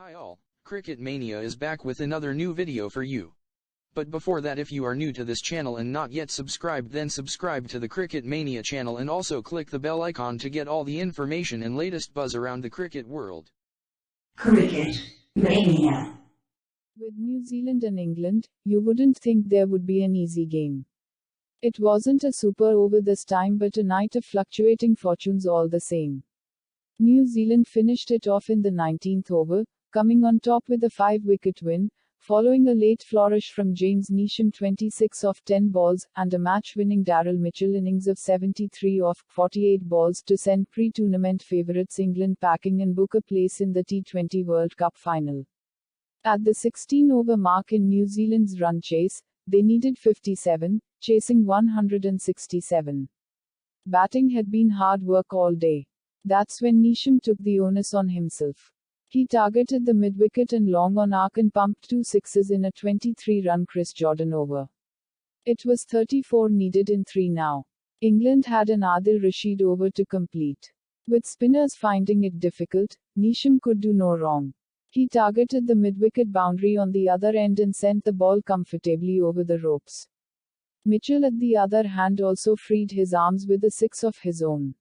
Hi all, Cricket Mania is back with another new video for you. But before that, if you are new to this channel and not yet subscribed, then subscribe to the Cricket Mania channel and also click the bell icon to get all the information and latest buzz around the cricket world. Cricket Mania. With New Zealand and England, you wouldn't think there would be an easy game. It wasn't a super over this time, but a night of fluctuating fortunes all the same. New Zealand finished it off in the 19th over, coming on top with a 5-wicket win, following a late flourish from James Neesham 26 off 10 balls, and a match-winning Daryl Mitchell innings of 73 off 48 balls to send pre-tournament favourites England packing and book a place in the T20 World Cup final. At the 16-over mark in New Zealand's run chase, they needed 57, chasing 167. Batting had been hard work all day. That's when Neesham took the onus on himself. He targeted the mid-wicket and long on arc and pumped 2 sixes in a 23-run Chris Jordan over. It was 34 needed in 3 now. England had an Adil Rashid over to complete. With spinners finding it difficult, Neesham could do no wrong. He targeted the mid-wicket boundary on the other end and sent the ball comfortably over the ropes. Mitchell at the other hand also freed his arms with a 6 of his own.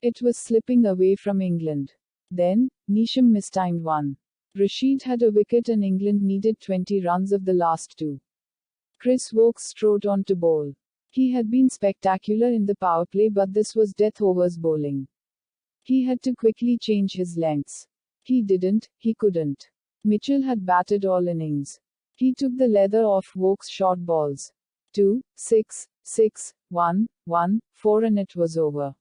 It was slipping away from England. Then, Neesham mistimed one. Rashid had a wicket and England needed 20 runs of the last 2. Chris Woakes strode on to bowl. He had been spectacular in the power play, but this was death overs bowling. He had to quickly change his lengths. He didn't, he couldn't. Mitchell had batted all innings. He took the leather off Woakes' short balls. 2, 6, 6, 1, 1, 4 and it was over.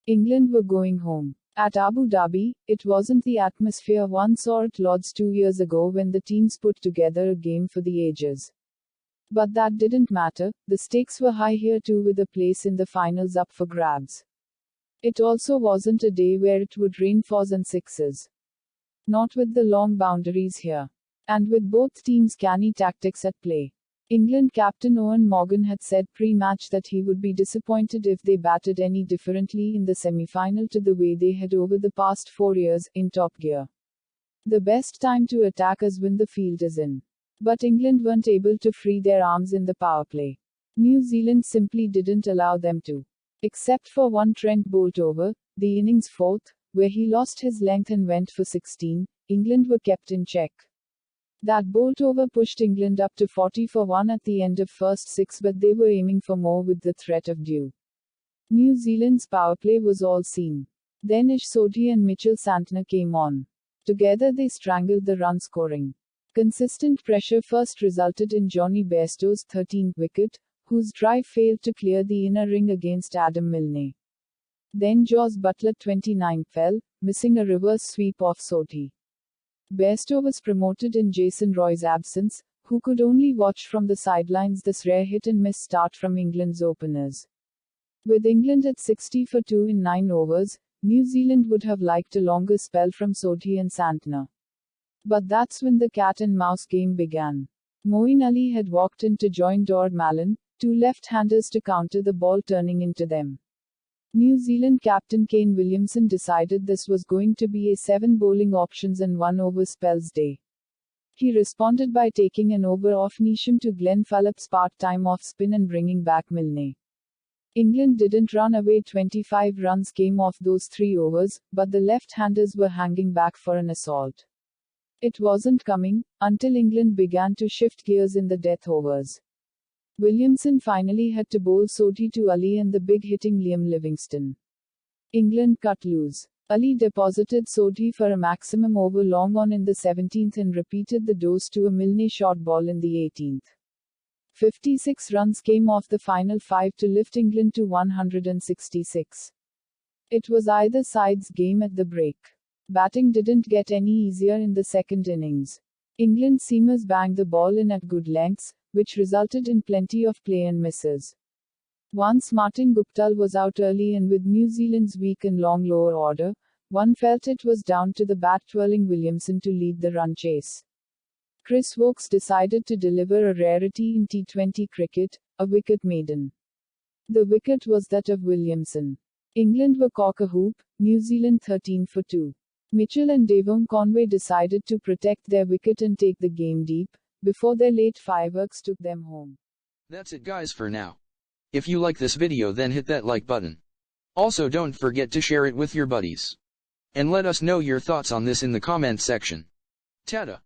England were going home. At Abu Dhabi, it wasn't the atmosphere one saw at Lord's 2 years ago when the teams put together a game for the ages. But that didn't matter, the stakes were high here too, with a place in the finals up for grabs. It also wasn't a day where it would rain 4s and 6s. Not with the long boundaries here. And with both teams' canny tactics at play. England captain Owen Morgan had said pre-match that he would be disappointed if they batted any differently in the semi-final to the way they had over the past 4 years, in top gear. The best time to attack is when the field is in. But England weren't able to free their arms in the power play. New Zealand simply didn't allow them to. Except for one Trent Boult over, the innings' 4th, where he lost his length and went for 16, England were kept in check. That Boult over pushed England up to 40 for 1 at the end of first 6, but they were aiming for more with the threat of dew. New Zealand's power play was all seam. Then Ish Sodhi and Mitchell Santner came on. Together they strangled the run scoring. Consistent pressure first resulted in Johnny Bairstow's 13th wicket, whose drive failed to clear the inner ring against Adam Milne. Then Jos Buttler 29 fell, missing a reverse sweep off Sodhi. Bairstow was promoted in Jason Roy's absence, who could only watch from the sidelines this rare hit-and-miss start from England's openers. With England at 60 for 2 in 9 overs, New Zealand would have liked a longer spell from Sodhi and Santner. But that's when the cat-and-mouse game began. Moeen Ali had walked in to join Dor Mallon, 2 left-handers to counter the ball turning into them. New Zealand captain Kane Williamson decided this was going to be a 7 bowling options and 1 over spells day. He responded by taking an over off Neesham to Glenn Phillip's part-time off spin and bringing back Milne. England didn't run away. 25 runs came off those 3 overs, but the left-handers were hanging back for an assault. It wasn't coming, until England began to shift gears in the death overs. Williamson finally had to bowl Sodhi to Ali and the big-hitting Liam Livingstone. England cut loose. Ali deposited Sodhi for a maximum over long on in the 17th and repeated the dose to a Milne short ball in the 18th. 56 runs came off the final 5 to lift England to 166. It was either side's game at the break. Batting didn't get any easier in the second innings. England seamers banged the ball in at good lengths, which resulted in plenty of play and misses. Once Martin Guptill was out early, and with New Zealand's weak and long lower order, one felt it was down to the bat-twirling Williamson to lead the run chase. Chris Woakes decided to deliver a rarity in T20 cricket, a wicket maiden. The wicket was that of Williamson. England were cock-a-hoop, New Zealand 13 for 2. Mitchell and Devon Conway decided to protect their wicket and take the game deep, before their late fireworks took them home. That's it guys for now. If you like this video then hit that like button. Also don't forget to share it with your buddies. And let us know your thoughts on this in the comment section. Tada!